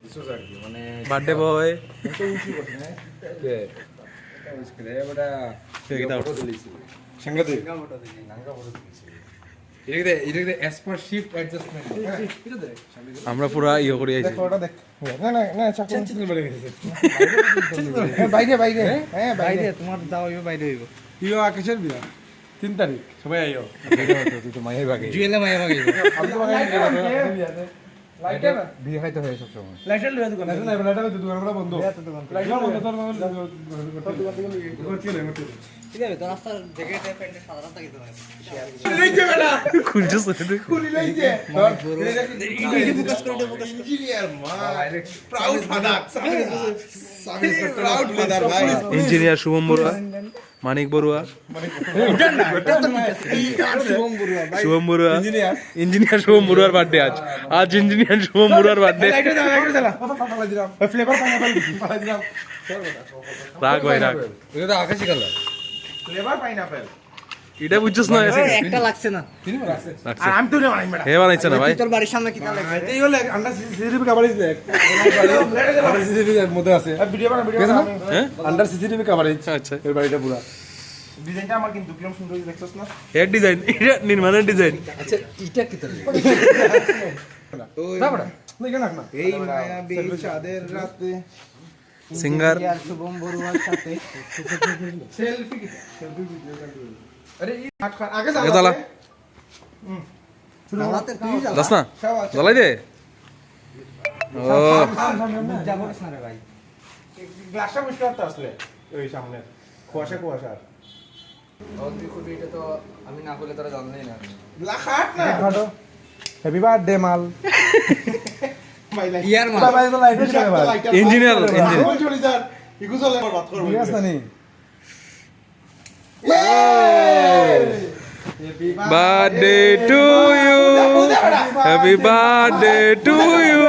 মানে birthday boy সাংঘাতিক আমরা পুরা ইয়ে করে আইছি বাইরে বাইরে হ্যাঁ বাইরে তোমার যাও বাইরে হইব ইয়ো আকাশের বিয়া 3 তারিখ সবাই আইও তুই তো মাইয়া বাগে জুয়েলে মাইয়া বাগে আমি তো বাগে লাইটার বিয়ে খাইতে হয় সব সময় লাইটার লইয়া দোকান না লাইটার দোকান বড় বন্ধ লাইটার বন্ধ তোর দোকান কি লাগে ঠিক আছে তো রাস্তা জ্যাকেটে প্যান্টে সাদা রাস্তা কিতে হয় লইছে বেটা খুলছিস তুই খুলি লইছে ফোকাস করে ইঞ্জিনিয়ার মা প্রাউড ফাদার প্রাউড ফাদার ভাই ইঞ্জিনিয়ার শুভম বড়ুয়া মানিক বড়ুয়া শুভম বড়ুয়া ইঞ্জিনিয়ার শুভম বড়ুয়ার বার্থডে আজ ইঞ্জিনিয়ার শুভম বড়ুয়ার বার্থডে রাগ ভাই রাগ এটা তো আকাশী কালার ফ্লেভার পাইনাপল এটা বুঝছস না একটা লাগছে না লাগছে আমি তো বানাই বেটা হে বানাইছ না ভাই তোর বাড়ির সামনে কি তাহলে এই হলো আন্ডার সিসিটিভি কভারেজ দেখ আন্ডার সিসিটিভি এর মধ্যে আছে ভিডিও বানা হ্যাঁ আন্ডার সিসিটিভি কভারেজ আচ্ছা এর বাড়িটা পুরো ডিজাইনটা আমার কিন্তু কিরকম সুন্দর দেখছস না এর ডিজাইন এটা নির্মাণের ডিজাইন আচ্ছা এটা কি তাহলে না বড় না না এই মায়াবী চাঁদের রাতে সিঙ্গার আর শুভম বড়ুয়ার সাথে সেলফি ভিডিও আরে এই আগে জ্বালা রাতে খাওয়া দাস না জ্বালাই দে ও যাবো না রে ভাই গ্লাসটা বুঝতে পারতে আসলে ওই সামনে কুয়াশা কুয়াশা এটা তো আমি না করলে তারা জানলেই না লাখাট না হ্যাপি বার্থডে মাল ইয়ার মাল বাবা তো লাইট দিতে ভাই ইঞ্জিনিয়ার চলি স্যার ইকু চলে বাত করব ঠিক আছে নি birthday to you happy birthday to you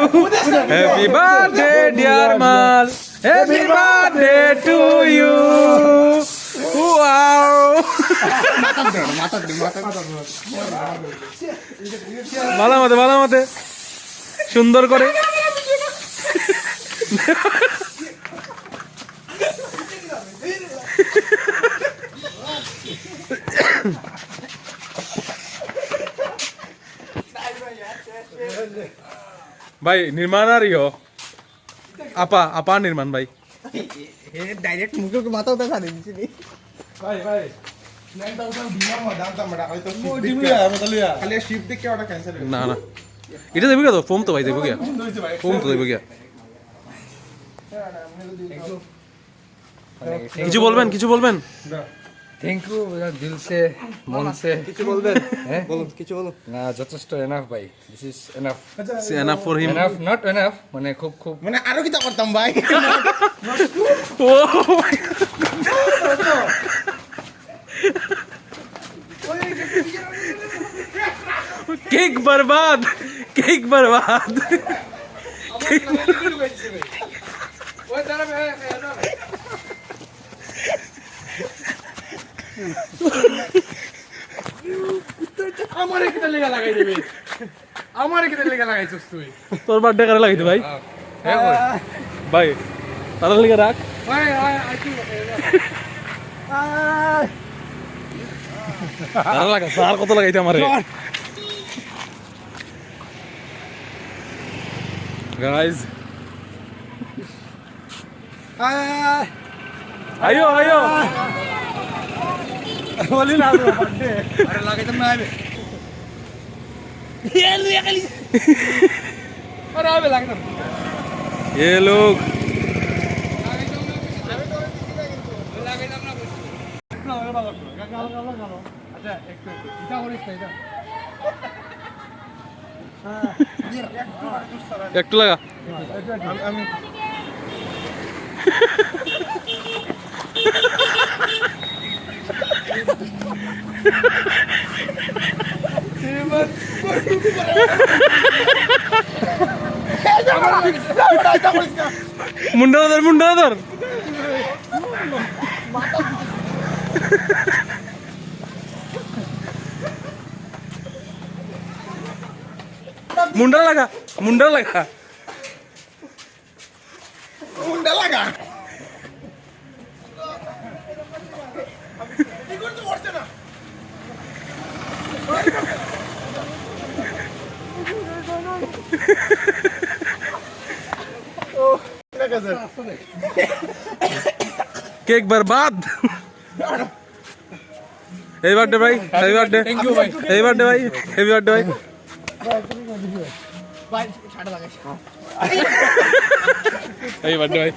happy birthday dear mal happy birthday to you wow ভালো মতে সুন্দর করে ভাই নির্মাণ আর ইয়ো আপা নির্মাণ ভাই ডাইরেক্ট মুখে মাথাও দেখা দিচ্ছি ভাই ভাই 9000 দিনা মডাল তামড়া হয়তো খালি শিফট দেখে ওটা ক্যান্সেল হয়ে না না এটা দেবো তো ফোম তো ভাই দেবো গিয়া ফোম তো দেবো গিয়া কিছু বলবেন থ্যাংক ইউ দিল সে মন সে কিছু বলবেন হ্যাঁ বলুন কিছু বলুন না যথেষ্ট এনাফ ভাই this is enough enough for him enough not enough মানে খুব খুব মানে আরো কি করতাম ভাই ও কেক বরবাদ আমারে কিটা লেগা লাগাই দিবি আমারে কিটা লেগা লাগাইছস তুই তোর বার্থডে করে লাগিত ভাই হ্যাঁ ভাই তারা লিখে রাখ ভাই আইছি তারা লাগা স্যার কত লাগাইতে আমারে গাইস আয়ো বলি না বার্থডে আরে লাগাইতাম না আইবে আরে আবে লাগতাম ये लोग আচ্ছা একটু এটা করিস না এটা একটু লাগা আমি মুন্ডা ধর মুন্ডা লাগা কেক বরবাদ হ্যাপি বার্থডে ভাই হ্যাপি বার্থডে থ্যাংক ইউ ভাই হ্যাপি বার্থডে ভাই হ্যাপি বার্থডে ভাই হ্যাপি বার্থডে ভাই